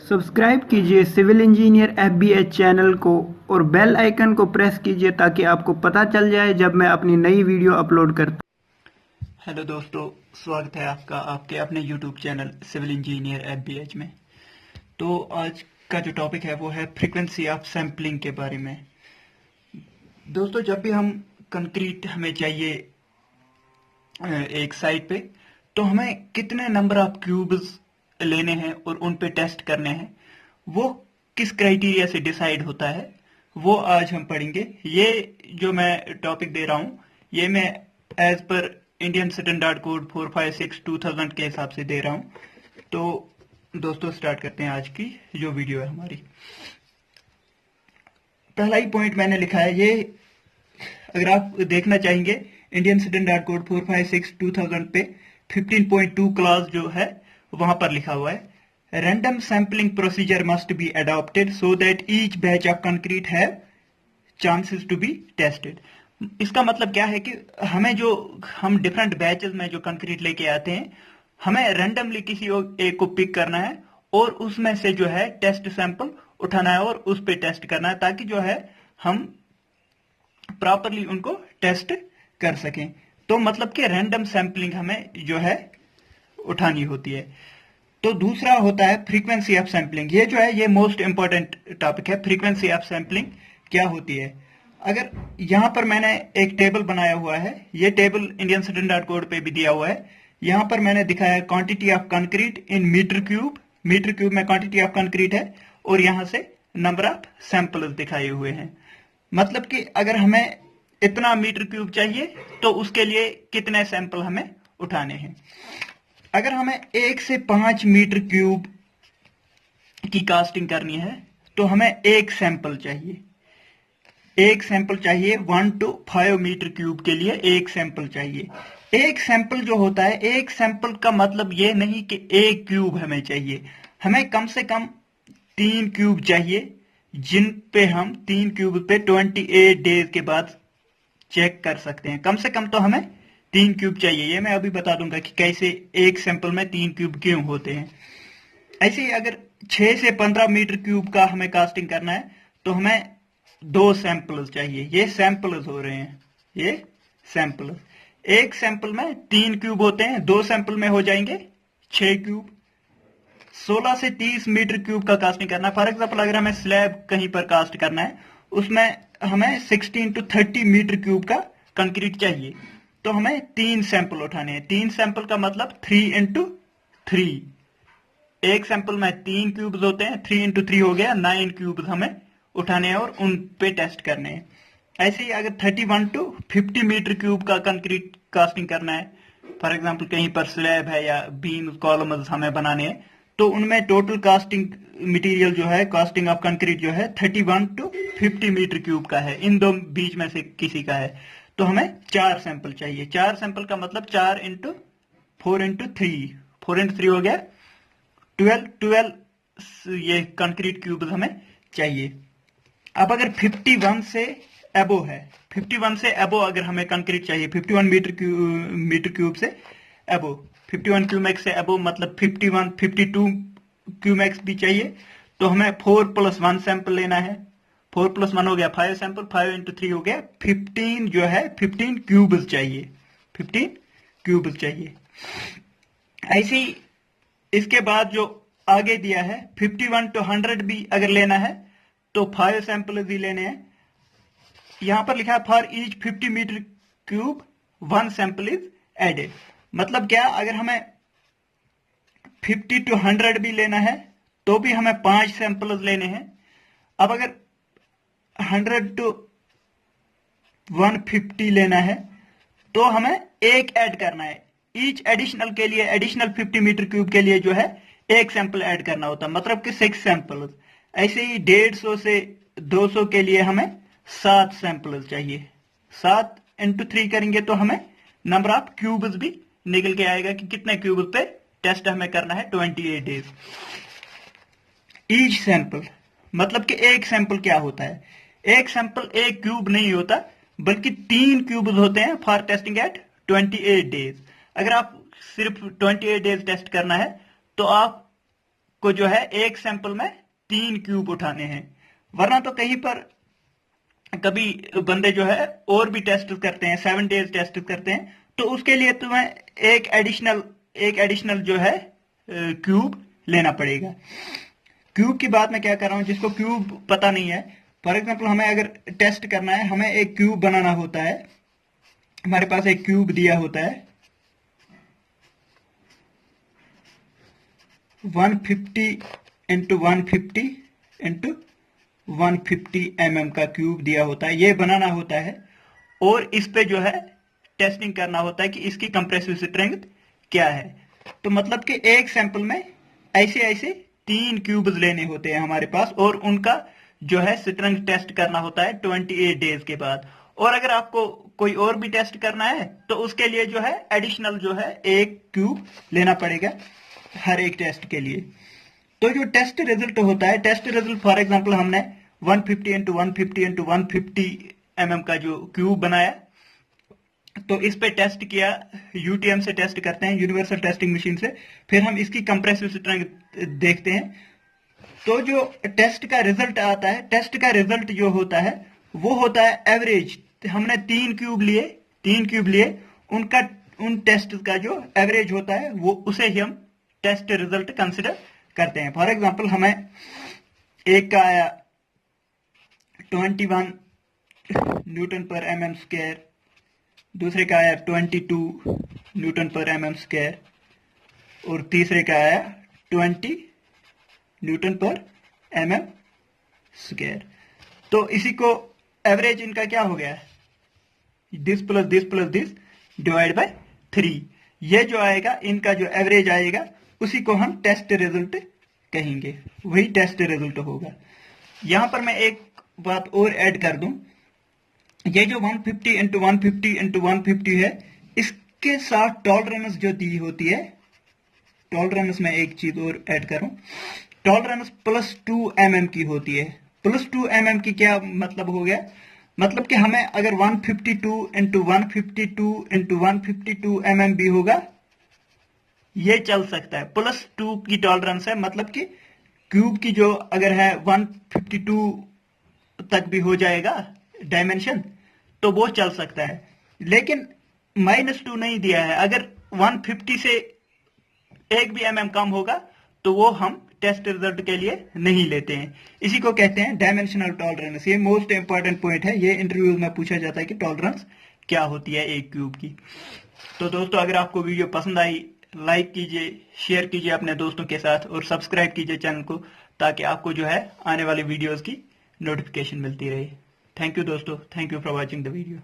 Subscribe कीजिए civil engineer एफबीएच channel को और बेल आइकन को प्रेस कीजिए ताकि आपको पता चल जाए जब मैं अपनी नई वीडियो अपलोड करता हूं। हेलो दोस्तों, स्वागत है आपका आपके अपने यूट्यूब चैनल सिविल इंजीनियर एफबीएच में। तो आज का जो टॉपिक है वो है फ्रीक्वेंसी ऑफ सैम्पलिंग के बारे में। दोस्तों, जब भी हम कंक्रीट हमें चाहिए एक साइट पे, तो हमें कितने नंबर ऑफ क्यूब्स लेने हैं और उन पे टेस्ट करने हैं, वो किस क्राइटेरिया से डिसाइड होता है, वो आज हम पढ़ेंगे। ये जो मैं टॉपिक दे रहा हूँ, ये मैं as per Indian standard code 456/2000 के हिसाब से दे रहा हूँ। तो दोस्तों, स्टार्ट करते हैं आज की जो वीडियो है हमारी। पहला ही पॉइंट मैंने लिखा है, ये अगर आप देखना चाहेंगे इंडियन स्टैंडर्ड कोड 456/2000 पे 15.2 क्लॉज जो है वहां पर लिखा हुआ है, random sampling procedure must be adopted so that each batch of concrete have chances to be tested. इसका मतलब क्या है कि हम डिफरेंट बैचेस में जो कंक्रीट लेके आते हैं, हमें रैंडमली किसी एक को पिक करना है और उसमें से जो है टेस्ट सैंपल उठाना है और उस पे टेस्ट करना है, ताकि जो है हम प्रॉपरली उनको टेस्ट कर सकें। तो मतलब कि रैंडम सैंपलिंग हमें जो है उठानी होती है। तो दूसरा होता है फ्रीक्वेंसी ऑफ सैंपलिंग। ये जो है ये मोस्ट इंपॉर्टेंट टॉपिक है। फ्रीक्वेंसी ऑफ सैंपलिंग क्या होती है? अगर यहां पर मैंने एक टेबल बनाया हुआ है, ये टेबल इंडियन स्टैंडर्ड कोड पे भी दिया हुआ है। यहां पर मैंने दिखाया quantity of concrete in meter cube में क्वांटिटी ऑफ कंक्रीट है, और यहां से नंबर ऑफ सैंपल्स दिखाए हुए हैं। मतलब कि अगर हमें इतना मीटर क्यूब चाहिए तो उसके लिए कितने सैंपल हमें उठाने हैं। अगर हमें 1 से 5 मीटर क्यूब की कास्टिंग करनी है तो हमें एक सैंपल चाहिए। 1 to 5 मीटर क्यूब के लिए एक सैंपल चाहिए। एक सैंपल जो होता है, एक सैंपल का मतलब ये नहीं कि एक क्यूब हमें चाहिए। हमें कम से कम 3 क्यूब चाहिए, जिन पे हम 3 क्यूब पे 28 डेज के बाद चेक कर सकते हैं। कम से कम तो हमें 3 क्यूब चाहिए। ये मैं अभी बता दूंगा कि कैसे एक सैंपल में 3 क्यूब क्यों होते हैं। ऐसे ही अगर 6 से 15 मीटर क्यूब का हमें कास्टिंग करना है तो हमें 2 सैंपल्स चाहिए। ये सैंपल्स हो रहे हैं, ये सैंपल्स। एक सैंपल में 3 क्यूब होते हैं, 2 सैंपल में हो जाएंगे 6 क्यूब। 16 से 30 मीटर क्यूब का कास्टिंग करना है। फॉर एग्जाम्पल अगर हमें स्लैब कहीं पर कास्ट करना है, उसमें हमें 16 to 30 मीटर क्यूब का कंक्रीट चाहिए, तो हमें 3 सैंपल उठाने हैं। 3 सैंपल का मतलब 3 into 3। एक सैंपल में 3 क्यूब्स होते हैं, 3 into 3 हो गया 9 क्यूब्स हमें उठाने हैं और उन पे टेस्ट करने हैं। ऐसे ही अगर 31 to 50 मीटर क्यूब का कंक्रीट कास्टिंग करना है, फॉर एग्जाम्पल कहीं पर स्लैब है या बीम कॉलम्स हमें बनाने हैं, तो उनमें टोटल कास्टिंग मटेरियल जो है, कास्टिंग ऑफ कंक्रीट जो है 31 to 50 मीटर क्यूब का है। इन दो बीच में से किसी का है, तो हमें 4 सैंपल चाहिए। 4 सैंपल का मतलब 4 into 4 into 3, 4 into 3 हो गया 12 ये कंक्रीट क्यूब हमें चाहिए। अब अगर 51 से एबो है, 51 से एबो अगर हमें कंक्रीट चाहिए, 51 मीटर क्यूब से एबो, 51 क्यूमेक्स से एबो मतलब 51 52 क्यूमेक्स भी चाहिए, तो हमें 4 + 1 सैंपल लेना है। 4 + 1 हो गया 5 सैंपल, 5 into 3 हो गया 15 जो है 15 क्यूब्स चाहिए, 15 क्यूब्स चाहिए। ऐसे ही इसके बाद जो आगे दिया है 51 to 100 भी अगर लेना है तो 5 सैंपल भी लेने हैं। यहां पर लिखा है for each 50 meter cube 1 sample is added. मतलब क्या, अगर हमें 50 to 100 भी लेना है तो भी हमें 5 सैंपल लेने हैं। अब अगर 100 to 150 लेना है तो हमें एक ऐड करना है। ईच एडिशनल के लिए, एडिशनल 50 मीटर क्यूब के लिए जो है एक सैंपल ऐड करना होता है, मतलब कि 6 सैंपल। ऐसे ही 150 से 200 के लिए हमें 7 सैंपल चाहिए। 7 into 3 करेंगे तो हमें नंबर ऑफ क्यूब्स भी निकल के आएगा कि कितने क्यूब पे टेस्ट हमें करना है 28 डेज। ईच सैंपल मतलब कि एक सैंपल क्या होता है? एक सैंपल एक क्यूब नहीं होता, बल्कि 3 क्यूब होते हैं फॉर टेस्टिंग एट 28 डेज। अगर आप सिर्फ 28 डेज टेस्ट करना है तो आप को जो है एक सैंपल में 3 क्यूब उठाने हैं, वरना तो कहीं पर कभी बंदे जो है और भी टेस्ट करते हैं, 7 डेज टेस्ट करते हैं, तो उसके लिए तुम्हें एक एडिशनल जो है क्यूब लेना पड़ेगा। क्यूब की बात मैं क्या कर रहा हूं, जिसको क्यूब पता नहीं है, फॉर एग्जाम्पल हमें अगर टेस्ट करना है, हमें एक क्यूब बनाना होता है, हमारे पास एक क्यूब दिया होता है 150 इंटू 150 इंटू 150 mm का क्यूब दिया होता है, ये बनाना होता है और इस पे जो है टेस्टिंग करना होता है कि इसकी कंप्रेसिव स्ट्रेंथ क्या है। तो मतलब कि एक सैंपल में ऐसे ऐसे 3 क्यूब्स लेने होते हैं हमारे पास और उनका जो है स्ट्रेंथ टेस्ट करना होता है 28 डेज के बाद। और अगर आपको कोई और भी टेस्ट करना है तो उसके लिए जो है एडिशनल जो है एक क्यूब लेना पड़ेगा हर एक टेस्ट के लिए। तो जो टेस्ट रिजल्ट होता है, टेस्ट रिजल्ट फॉर एग्जांपल हमने 150 इंटू 150 इंटू 150 mm का जो क्यूब बनाया, तो इस पे टेस्ट किया, यूटीएम से टेस्ट करते हैं, यूनिवर्सल टेस्टिंग मशीन से, फिर हम इसकी कंप्रेसिव स्ट्रेंथ देखते हैं। तो जो टेस्ट का रिजल्ट आता है, टेस्ट का रिजल्ट जो होता है वो होता है एवरेज। हमने 3 क्यूब लिए, उनका उन टेस्ट का जो एवरेज होता है वो उसे ही हम टेस्ट रिजल्ट कंसिडर करते हैं। फॉर एग्जांपल हमें एक का आया 21 न्यूटन पर mm स्क्वायर, दूसरे का आया 22 न्यूटन पर mm स्क्वायर और तीसरे का आया 20 न्यूटन पर mm स्क्वायर। तो इसी को एवरेज इनका क्या हो गया, this plus this plus this divide by 3, ये जो आएगा इनका जो एवरेज आएगा उसी को हम टेस्ट रिजल्ट कहेंगे, वही टेस्ट रिजल्ट होगा। यहां पर मैं एक बात और ऐड कर दूं, ये जो 150 इंटू 150 इंटू 150 है, इसके साथ टॉलरेंस जो दी होती है, टॉलरेंस में एक चीज और ऐड करूं, टॉलरेंस +2 mm की होती है। +2 mm की क्या मतलब हो गया, मतलब कि हमें अगर 152 इंटू 152 इंटू 152 mm भी होगा, ये चल सकता है। +2 की टॉलरेंस है, मतलब कि क्यूब की जो अगर है 152 तक भी हो जाएगा डायमेंशन, तो वो चल सकता है। लेकिन -2 नहीं दिया है, अगर 150 से एक भी mm कम होगा तो वो हम टेस्ट रिजल्ट के लिए नहीं लेते हैं। इसी को कहते हैं डायमेंशनल टॉलरेंस। ये मोस्ट इंपॉर्टेंट पॉइंट है, ये इंटरव्यू में पूछा जाता है कि टॉलरेंस क्या होती है एक क्यूब की। तो दोस्तों, अगर आपको वीडियो पसंद आई, लाइक कीजिए, शेयर कीजिए अपने दोस्तों के साथ और सब्सक्राइब कीजिए चैनल को, ताकि आपको जो है आने वाली वीडियोस की नोटिफिकेशन मिलती रहे। थैंक यू दोस्तों, thank you for watching the video.